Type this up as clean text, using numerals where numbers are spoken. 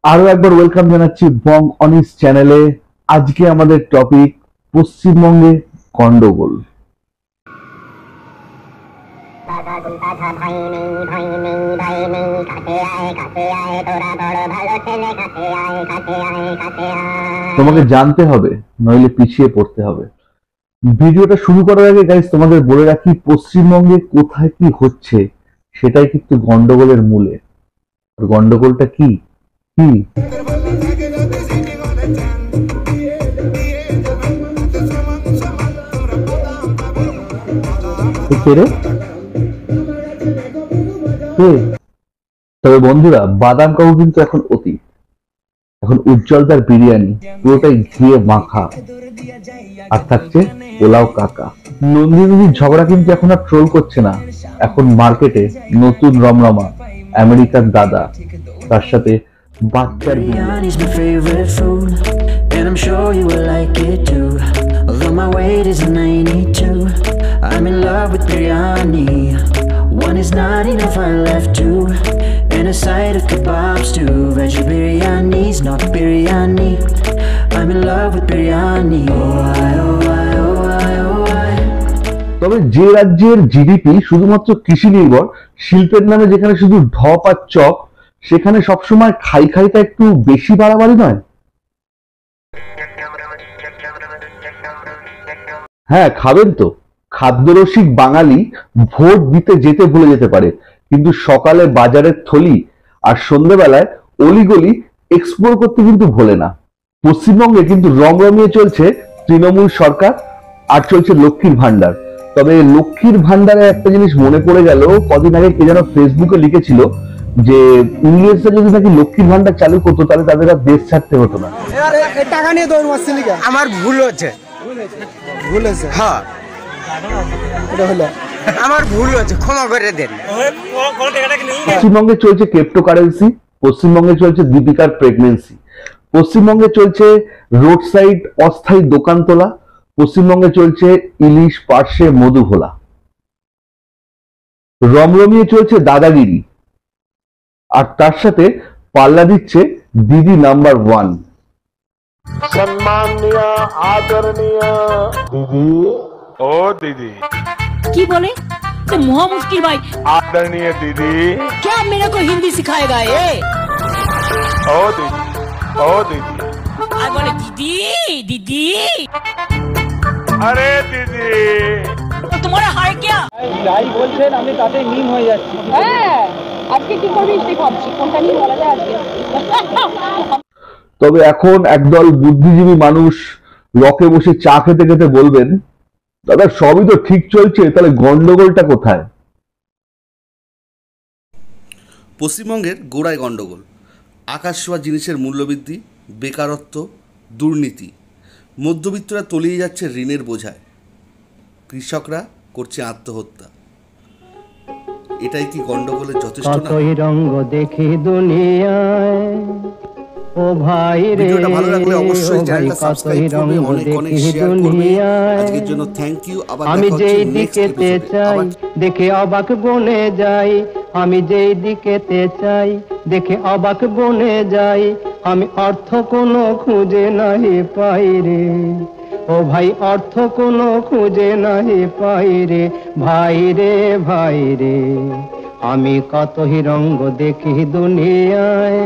আরো একবার ওয়েলকাম জানাচ্ছি বং অনিস চ্যানেলে। আজকে আমাদের টপিক পশ্চিমবঙ্গে গন্ডগোল। তোমাকে জানতে হবে, নইলে পিছিয়ে পড়তে হবে। ভিডিওটা শুরু করার আগে গাইস তোমাদের বলে রাখি, পশ্চিমবঙ্গে কোথায় কি হচ্ছে সেটাই কিন্তু গন্ডগোলের মূলে। আর গন্ডগোলটা কি কি কে? তবে বন্ধুরা, বাদাম কাকু কিন্তু এখন অতীত। এখন উজ্জ্বলদার বিরিয়ানি পুরোটাই ঘিয়ে মাখা, আর থাকছে পোলাও কাকা। নন্দিনীর ঝগড়া কিন্তু এখন আর ট্রোল করছে না, এখন মার্কেটে নতুন রমরমা আমেরিকান দাদা, তার সাথে বাচ্চার Biryani's my favorite food, and I'm sure you will like it too. Although my weight is 92, I'm in love with biryani. One is not enough, I left two, and a side of kebabs too. Veggie biryani's not biryani. I'm in love with biryani. Oh I, oh I, oh I, oh I. তবে যে রাজ্যের GDP শুধুমাত্র কৃষি নির্ভর, শিল্পের নামে যেখানে শুধু ঢপ আর চপ, সেখানে সবসময় খাইটা একটু বেশি বাড়াবাড়ি নয়? হ্যাঁ, খাবেন তো। খাদ্যরসিক বাঙালি ভোট দিতে যেতে ভুলে যেতে পারে, কিন্তু সকালে বাজারের থলি আর সন্ধ্যেবেলায় অলিগলি এক্সপ্লোর করতে কিন্তু ভোলে না। পশ্চিমবঙ্গে কিন্তু রমরমিয়ে চলছে তৃণমূল সরকার, আর চলছে লক্ষ্মীর ভান্ডার। তবে লক্ষ্মীর ভান্ডারে একটা জিনিস মনে পড়ে গেল, কদিন আগে কে যেন ফেসবুকে লিখেছিল যে ইংরেজরা যদি নাকি লক্ষ্মীর ভান্ডার চালু করতো তাহলে তাদের আর দেশ ছাড়তে হতো না। টাকা নিয়ে দৌড় মারছি লিখা আমার ভুল হচ্ছে। ভুল হয়েছে? হ্যাঁ, এটা হলো আমার ভুল হচ্ছে, ক্ষমা করে দেন। পশ্চিমবঙ্গে চলছে ক্রিপ্টোকারেন্সি, পশ্চিমবঙ্গে চলছে দীপিকার প্রেগনেন্সি, পশ্চিমবঙ্গে চলছে রোড সাইড অস্থায়ী দোকান তোলা, পশ্চিমবঙ্গে চলছে ইলিশ পার্শ্বে মধু ভোলা। রমরমিয়ে চলছে দাদাগিরি, আর তার সাথে পাল্লা দিচ্ছে দিদি নাম্বার 1। सम्माननीय आदरणीय दीदी ओ दीदी की बोले तो मुहा मुश्किल भाई। आदरणीय दीदी क्या मेरे को हिंदी सिखाएगा ये? ओ दीदी ओ दीदी आई बोले दीदी दीदी। अरे दीदी तो तुम्हारा हाय क्या? যাই বলছেন আমি তাতে মিম হয়ে যাচ্ছি। হ্যাঁ, আজকে কি করবি সেটাই ভাবছি, কোনটা নিয়ে বলা যায় আজকে। তবে এখন একদল বুদ্ধিজীবী মানুষ রকে বসে চা খেতে খেতে বলবেন, দাদা সবই তো ঠিক চলছে, তাহলে গন্ডগোলটা কোথায়? পশ্চিমবঙ্গের গোড়ায় গণ্ডগোল। আকাশ ছোঁয়া জিনিসের মূল্যবৃদ্ধি, বেকারত্ব, দুর্নীতি, মধ্যবিত্তরা তলিয়ে যাচ্ছে ঋণের বোঝায়, কৃষকরা করছে আত্মহত্যা। এটাই কি গণ্ডগোলের যথেষ্ট না? রঙ্গ দেখি দুনিয়ায় ও ভাই রে, ভিডিওটা ভালো লাগলে অবশ্যই চ্যানেলটা সাবস্ক্রাইব করবে, অনেক শেয়ার করবে। আজকের জন্য থ্যাংক ইউ। আবার আমি যেই দিকেতে চাই দেখে অবাক বনে যাই, আমি যেই দিকেতে চাই দেখে অবাক বনে যাই, আমি অর্থ কোনো খুঁজে নাহি পাই রে, ও ভাই অর্থ কোনো খুঁজে নাহি পাই রে, ভাই রে ভাই রে, আমি কত রঙ্গ দেখি দুনিয়ায়।